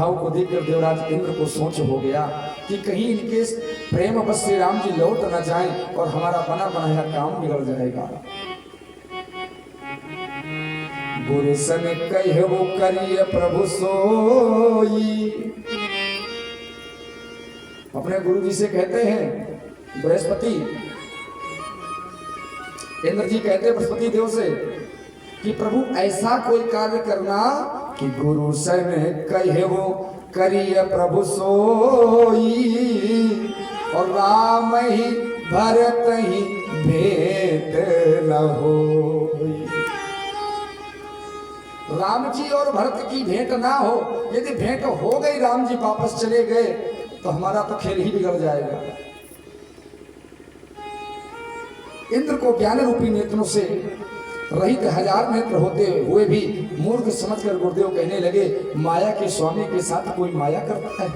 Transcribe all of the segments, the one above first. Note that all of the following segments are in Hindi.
भाव को देखकर देवराज इंद्र को सोच हो गया कि कहीं इनके प्रेम बस श्री राम जी लौट न जाएं और हमारा बना बनाया काम बिगड़ जाएगा। गुरु सन कहबो करिए प्रभु सोई। अपने गुरु जी से कहते हैं बृहस्पति, इंद्र जी कहते हैं बृहस्पति देव से कि प्रभु ऐसा कोई कार्य करना कि गुरु सन कहबो करिए प्रभु सोई और राम ही भरत ही भेंट न हो। राम जी और भरत की भेंट ना हो, यदि भेंट हो गई राम जी वापस चले गए तो हमारा तो खेल ही बिगड़ जाएगा। इंद्र को ज्ञान रूपी नेत्रों से रहित हजार नेत्र होते हुए भी मूर्ख समझकर गुरुदेव कहने लगे माया के स्वामी के साथ कोई माया करता है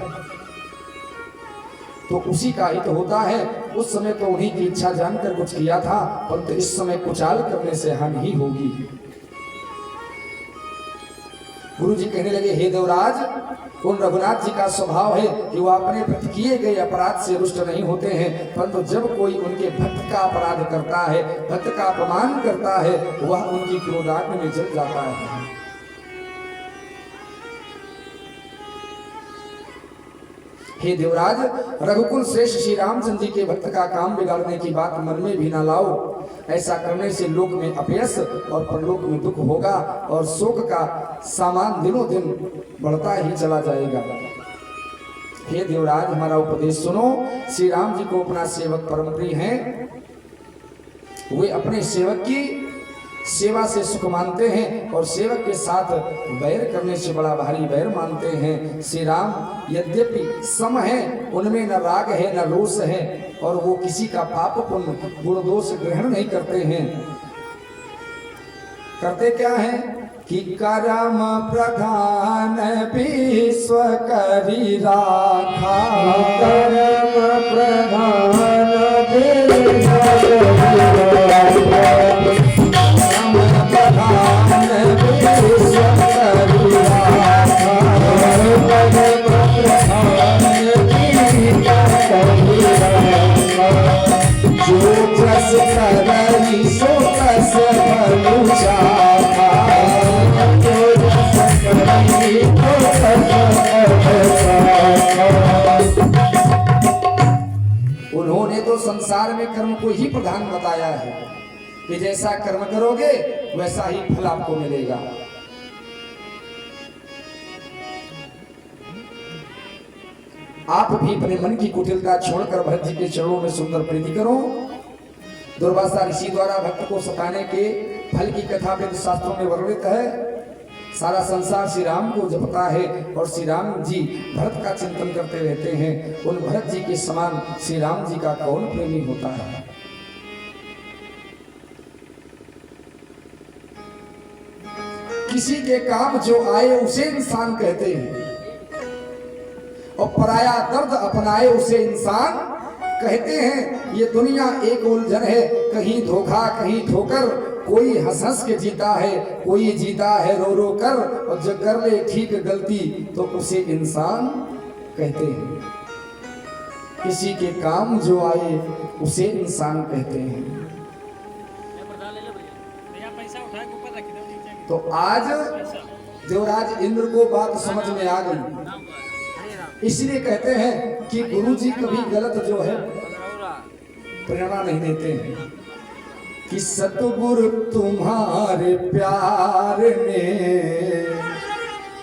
तो उसी का हित होता है। उस समय तो उन्हीं की इच्छा जानकर कुछ किया था, परंतु इस समय कुचाल करने से हानि ही होगी। गुरु जी कहने लगे हे देवराज, उन रघुनाथ जी का स्वभाव है कि वो अपने प्रति किए गए अपराध से रुष्ट नहीं होते हैं, परंतु जब कोई उनके भक्त का अपराध करता है, भक्त का अपमान करता है, वह उनकी क्रोधाग्नि में जल जाता है। हे देवराज, रघुकुल श्रेष्ठ श्री रामचंद्र जी के भक्त का काम बिगाड़ने की बात मन में भी ना लाओ। ऐसा करने से लोक में अपयश और परलोक में दुख होगा और शोक का सामान दिनों दिन बढ़ता ही चला जाएगा। हे देवराज, हमारा उपदेश सुनो। श्री राम जी को अपना सेवक परम प्रिय हैं। वे अपने सेवक की सेवा से सुख मानते हैं और सेवक के साथ बैर करने से बड़ा भारी बैर मानते हैं। श्री राम यद्यपि सम है, उनमें न राग है न रोष है और वो किसी का पाप पुण्य गुण दोष ग्रहण नहीं करते हैं। करते क्या है कि करम प्रधान विश्व करी राखा, करम प्रधान उन्होंने तो संसार में कर्म को ही प्रधान बताया है कि जैसा कर्म करोगे वैसा ही फल आपको मिलेगा। आप भी अपने मन की कुटिलता छोड़कर भरत जी के चरणों में सुंदर प्रीति करो। दुर्वासा ऋषि द्वारा भक्त को सताने के फल की कथा वेद शास्त्रों में वर्णित है। सारा संसार श्री राम को जपता है और श्री राम जी भरत का चिंतन करते रहते हैं। उन भरत जी के समान श्री राम जी का कौन प्रेमी होता है। किसी के काम जो आए उसे इंसान कहते हैं और पराया दर्द अपनाए उसे इंसान कहते हैं। ये दुनिया एक उलझन है, कहीं धोखा कहीं ठोकर, कोई हंस हंस के जीता है, कोई जीता है रो रो कर, और जो कर ले ठीक गलती तो उसे इंसान कहते हैं। किसी के काम जो आए उसे इंसान कहते हैं। तो आज देवराज इंद्र को बात समझ में आ गई, इसलिए कहते हैं कि गुरु जी कभी गलत जो है प्रेरणा नहीं देते हैं कि सतगुरु तुम्हारे प्यार में।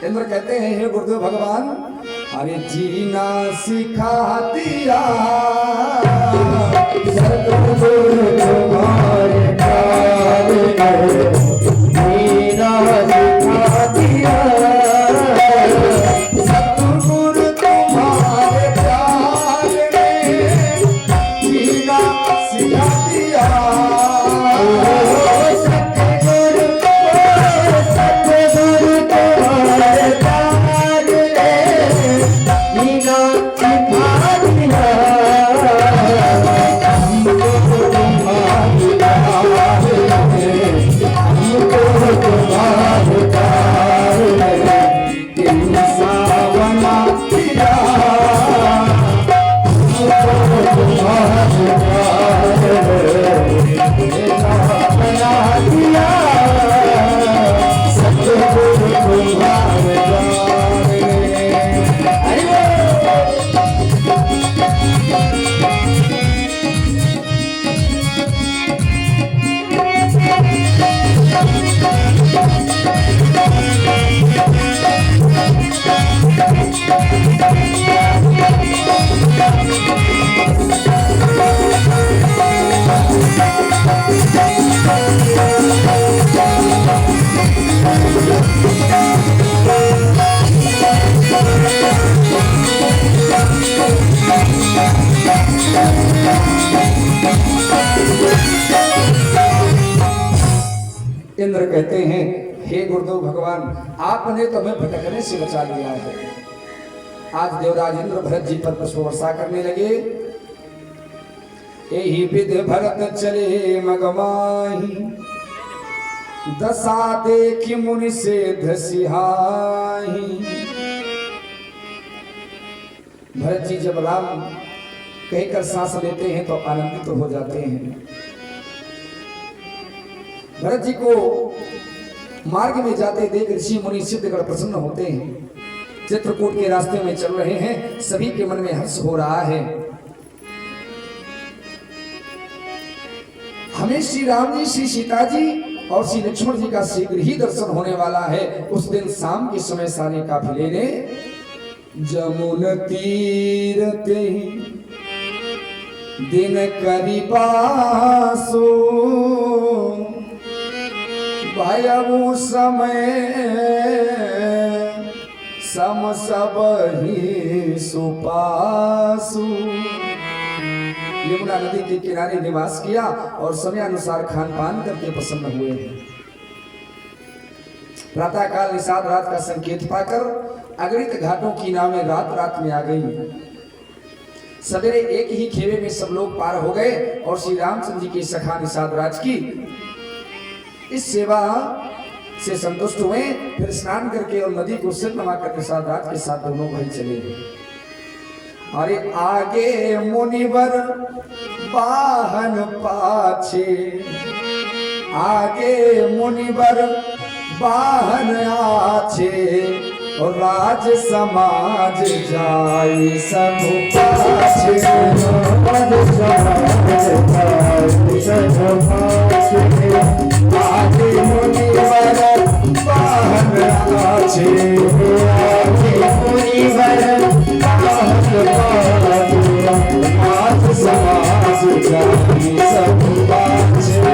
इंद्र कहते हैं हे गुरुदेव भगवान, अरे जीना सिखा दिया सतगुरु तुम्हारे प्यार में, जीना सिखा दिया सतगुरु तुम्हारे प्यार में, जीना सिखा दिया सतगुरु तुम्हारे प्यार में, जीना सिखा दिया हमको तुम्हारे प्यार में। कहते हैं, हे गुरुदेव भगवान, आपने तो हमें भटकने से बचा लिया है। आज देवराज इंद्र भरत जी पर पुष्प वर्षा करने लगे। यही विधि भरत चले मगमाही, दशा देखी मुनि से धसिहाही। भरत जी जब राम कहकर सांस लेते हैं तो आनंदित हो जाते हैं। भरत जी को मार्ग में जाते देख ऋषि मुनि सिद्धगण प्रसन्न होते हैं। चित्रकूट के रास्ते में चल रहे हैं, सभी के मन में हर्ष हो रहा है। हमें श्री राम जी, श्री सीता जी और श्री लक्ष्मण जी का शीघ्र ही दर्शन होने वाला है। उस दिन शाम के समय सारे काफिले ने जमुन तीर ते दिन करी पासो, भयउ समय सम सब ही सुपासु। यमुना नदी के किनारे निवास किया और समय अनुसार खान पान करके प्रसन्न हुए हैं। प्रातः काल निषाद रात का संकेत पाकर अगणित घाटों की नावें रात रात में आ गई। सवेरे एक ही खेवे में सब लोग पार हो गए और श्री रामचंद्र जी के सखा निषाद राज की इस सेवा से संतुष्ट हुए। फिर स्नान करके और नदी को सिर नमा कर निषाद राज के साथ दोनों भाई चले गए। अरे आगे मुनिवर वाहन पाछे, आगे मुनिवर वाहन आछे, और राज समाज जाई सब पाछे। राज समाज जाई सब पाछे, आगे मुनिवर वाहन आछे, आगे मुनिवर वाहन आछे, राज समाज जाई सब पाछे।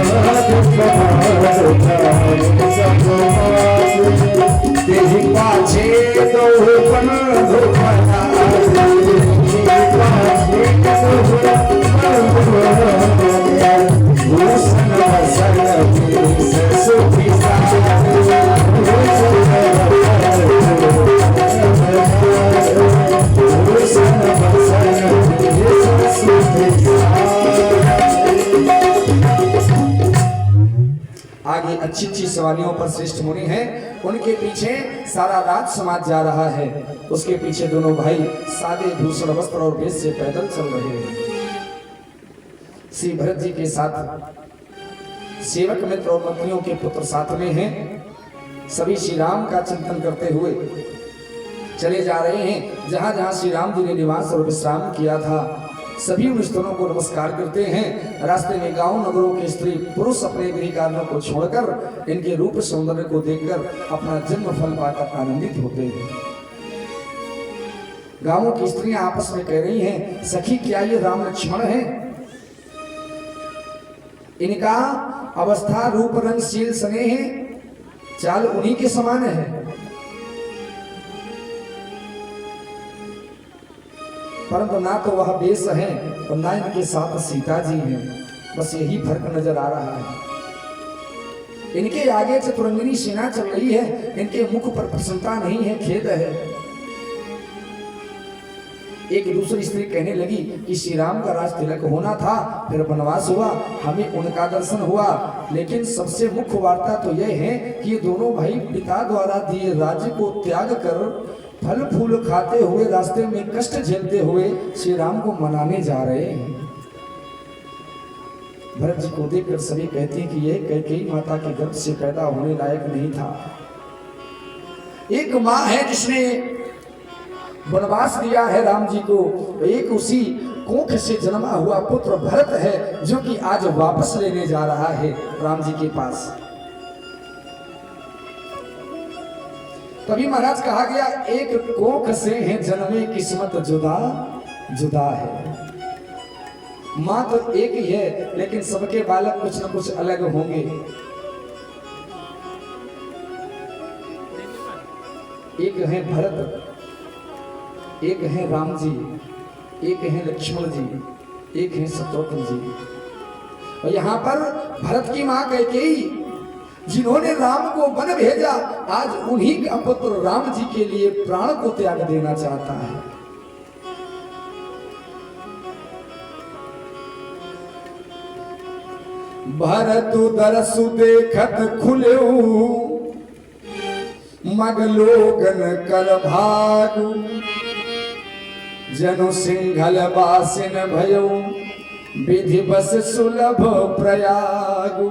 राज समाज जाई सब पाछे, तेहि पाछे दो बंधु बना, पाछे भूषण वसन सुखी भूषण आगे अच्छी अच्छी सवारियों पर श्रेष्ठ मुनि हैं, उनके पीछे सारा राज समाज जा रहा है। उसके पीछे दोनों भाई सादे भूषण वस्त्र और वेश से पैदल चल रहे हैं। श्री भरत जी के साथ सेवक मित्र और मंत्रियों के पुत्र साथ में हैं। सभी श्री राम का चिंतन करते हुए चले जा रहे हैं। जहां जहां श्री राम जी ने निवास और विश्राम किया था, सभी उन स्थलों को नमस्कार करते हैं। रास्ते में गांव नगरों के स्त्री पुरुष अपने गृह कार्यों को छोड़कर इनके रूप सौंदर्य को देखकर अपना जन्म फल पाकर आनंदित होते हैं। गांवों की स्त्रियां आपस में कह रही हैं, सखी क्या ये राम लक्ष्मण हैं? इनका अवस्था रूप रंग शील स्नेह चाल उन्हीं के समान है, परंतु ना तो वह बेस है और ना इनके साथ सीता जी हैं। बस यही फर्क नजर आ रहा है। इनके आगे चतुरंगिनी सेना चल रही है, इनके मुख पर प्रसन्नता नहीं है, खेद है। एक दूसरी स्त्री कहने लगी कि श्री राम का राज तिलक होना था, फिर वनवास हुआ, हमें उनका दर्शन हुआ, लेकिन सबसे मुख्य वार्ता तो यह है कि ये दोनों भाई पिता द्वारा दिए राज्य को त्याग कर फल फूल खाते हुए रास्ते में कष्ट झेलते हुए श्री राम को मनाने जा रहे हैं। भरत जी को देखकर सभी कहते हैं कि यह कैकेयी माता के गर्भ से पैदा होने लायक नहीं था। एक माँ है जिसने वनवास दिया है राम जी को, एक उसी कोख से जन्मा हुआ पुत्र भरत है जो कि आज वापस लेने जा रहा है राम जी के पास। तभी महाराज कहा गया, एक कोख से है जन्मे किस्मत जुदा जुदा है। माँ तो एक ही है, लेकिन सबके बालक कुछ न कुछ अलग होंगे। एक है भरत, एक है राम जी, एक है लक्ष्मण जी, एक है शत्रुघ्न जी। और यहाँ पर भरत की माँ कैकेयी जिन्होंने राम को वन भेजा, आज उन्हीं का पुत्र राम जी के लिए प्राण को त्याग देना चाहता है। भरत दरसु देखत खुलेऊ, मग लोगन कर भागु, जनु सिंघल बासिन भयो, विधि बस सुलभ प्रयागु।